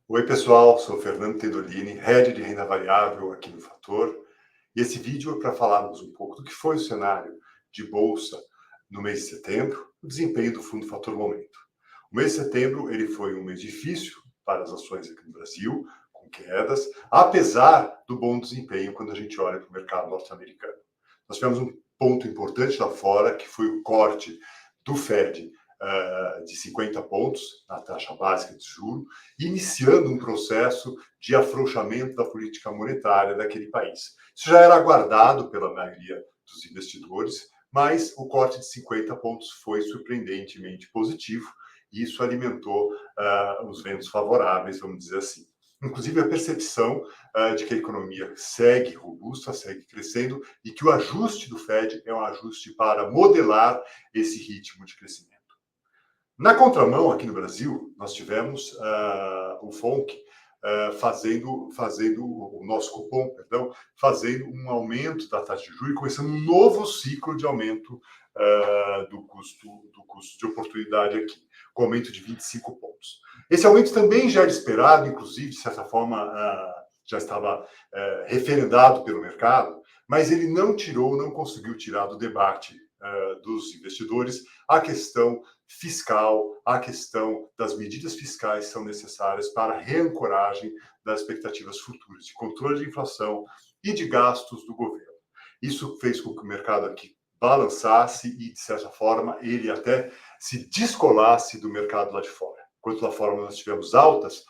Oi, pessoal, sou Fernando Tendolini, Head de Renda Variável aqui no Fator. E esse vídeo é para falarmos um pouco do que foi o cenário de bolsa no mês de setembro, o desempenho do Fundo Fator Momento. O mês de setembro ele foi um mês difícil para as ações aqui no Brasil, com quedas, apesar do bom desempenho quando a gente olha para o mercado norte-americano. Nós tivemos um ponto importante lá fora, que foi o corte do Fed de 50 pontos na taxa básica de juros, iniciando um processo de afrouxamento da política monetária daquele país. Isso já era aguardado pela maioria dos investidores, mas o corte de 50 pontos foi surpreendentemente positivo e isso alimentou os ventos favoráveis, vamos dizer assim. Inclusive a percepção de que a economia segue robusta, segue crescendo e que o ajuste do Fed é um ajuste para modelar esse ritmo de crescimento. Na contramão, aqui no Brasil, nós tivemos o FONC fazendo o nosso Copom, perdão, fazendo um aumento da taxa de juros e começando um novo ciclo de aumento do custo de oportunidade aqui, com aumento de 25 pontos. Esse aumento também já era esperado, inclusive, de certa forma, já estava referendado pelo mercado, mas ele não conseguiu tirar do debate dos investidores a questão fiscal, a questão das medidas fiscais que são necessárias para a reancoragem das expectativas futuras de controle de inflação e de gastos do governo. Isso fez com que o mercado aqui balançasse e, de certa forma, ele até se descolasse do mercado lá de fora. Enquanto lá fora nós tivemos altas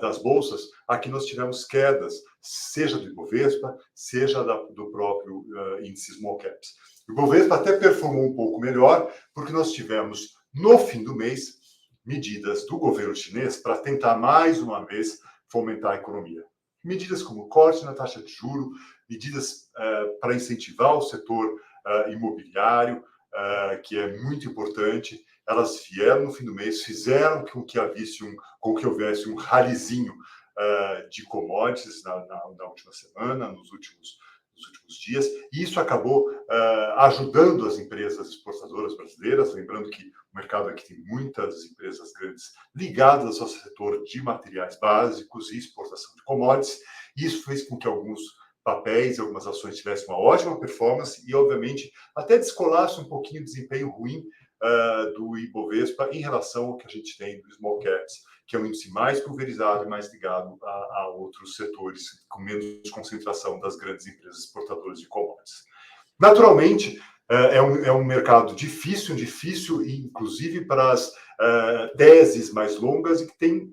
das bolsas, aqui nós tivemos quedas, seja do Ibovespa, seja do próprio índice Small Caps. O Ibovespa até performou um pouco melhor, porque nós tivemos, no fim do mês, medidas do governo chinês para tentar, mais uma vez, fomentar a economia. Medidas como corte na taxa de juros, medidas para incentivar o setor imobiliário, que é muito importante. Elas vieram no fim do mês, fizeram com que houvesse um ralizinho de commodities na última semana, nos últimos dias, e isso acabou ajudando as empresas exportadoras brasileiras, lembrando que o mercado aqui tem muitas empresas grandes ligadas ao setor de materiais básicos e exportação de commodities, e isso fez com que alguns papéis, algumas ações tivessem uma ótima performance e, obviamente, até descolasse um pouquinho o desempenho ruim do Ibovespa em relação ao que a gente tem do Small Caps, que é um índice mais pulverizado e mais ligado a outros setores com menos concentração das grandes empresas exportadoras de commodities. Naturalmente, é um mercado difícil, inclusive para as teses mais longas e que tem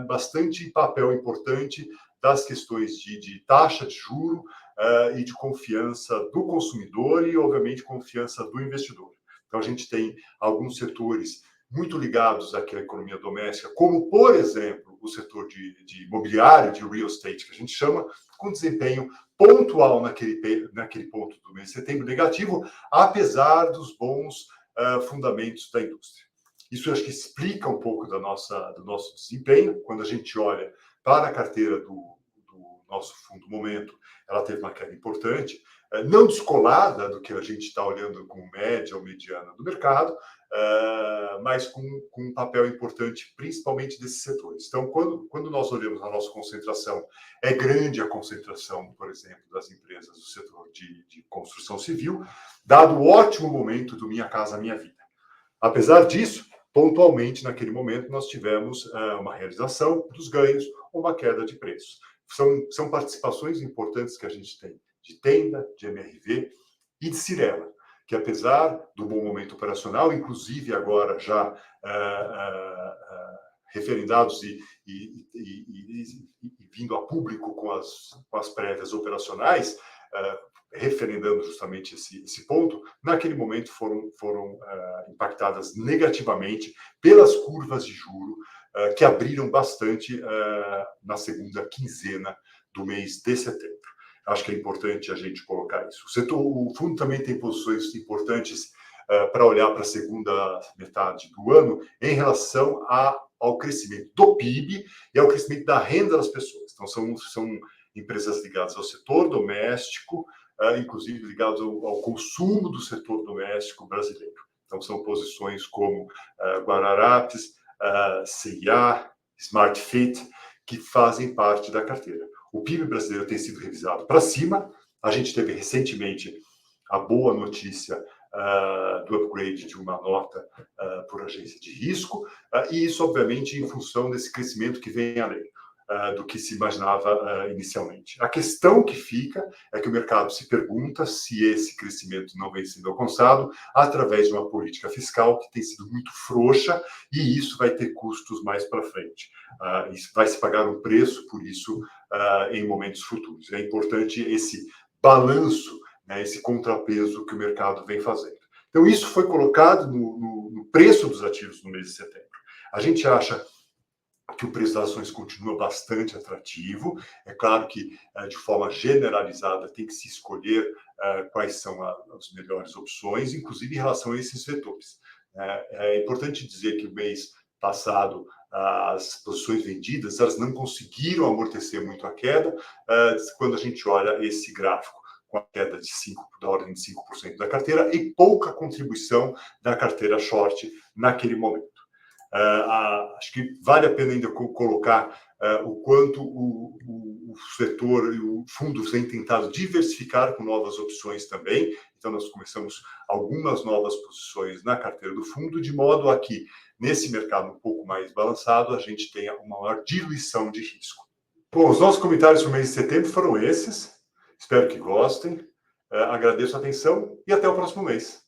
bastante papel importante das questões de taxa de juro e de confiança do consumidor e, obviamente, confiança do investidor. Então, a gente tem alguns setores muito ligados àquela economia doméstica, como, por exemplo, o setor de imobiliário, de real estate, que a gente chama, com desempenho pontual naquele ponto do mês de setembro negativo, apesar dos bons fundamentos da indústria. Isso eu acho que explica um pouco do nosso desempenho. Quando a gente olha para a carteira do nosso fundo Momento, ela teve uma queda importante, não descolada do que a gente está olhando com média ou mediana do mercado, mas com um papel importante, principalmente desses setores. Então, quando nós olhamos a nossa concentração, é grande a concentração, por exemplo, das empresas do setor de construção civil, dado o ótimo momento do Minha Casa Minha Vida. Apesar disso, pontualmente, naquele momento, nós tivemos uma realização dos ganhos ou uma queda de preços. São participações importantes que a gente tem de Tenda, de MRV e de Cyrela, que apesar do bom momento operacional, inclusive agora já referendados e vindo a público com as prévias operacionais, referendando justamente esse ponto, naquele momento foram impactadas negativamente pelas curvas de juro que abriram bastante na segunda quinzena do mês de setembro. Acho que é importante a gente colocar isso. O fundo também tem posições importantes para olhar para a segunda metade do ano em relação ao crescimento do PIB e ao crescimento da renda das pessoas. Então, são empresas ligadas ao setor doméstico, inclusive ligadas ao consumo do setor doméstico brasileiro. Então, são posições como Guararapes, C&A, Smart Fit, que fazem parte da carteira. O PIB brasileiro tem sido revisado para cima. A gente teve recentemente a boa notícia do upgrade de uma nota por agência de risco, e isso, obviamente, em função desse crescimento que vem além do que se imaginava inicialmente. A questão que fica é que o mercado se pergunta se esse crescimento não vem sendo alcançado através de uma política fiscal que tem sido muito frouxa, e isso vai ter custos mais para frente. Isso vai se pagar um preço por isso em momentos futuros. É importante esse balanço, né, esse contrapeso que o mercado vem fazendo. Então, isso foi colocado no preço dos ativos no mês de setembro. A gente acha que o preço das ações continua bastante atrativo. É claro que, de forma generalizada, tem que se escolher quais são as melhores opções, inclusive em relação a esses vetores. É importante dizer que o mês passado, as posições vendidas, elas não conseguiram amortecer muito a queda quando a gente olha esse gráfico, com a queda da ordem de 5% da carteira e pouca contribuição da carteira short naquele momento. Acho que vale a pena ainda colocar o quanto o setor e o fundo têm tentado diversificar com novas opções também. Então, nós começamos algumas novas posições na carteira do fundo, de modo a que, nesse mercado um pouco mais balançado, a gente tenha uma maior diluição de risco. Bom, os nossos comentários para o mês de setembro foram esses. Espero que gostem. Agradeço a atenção e até o próximo mês.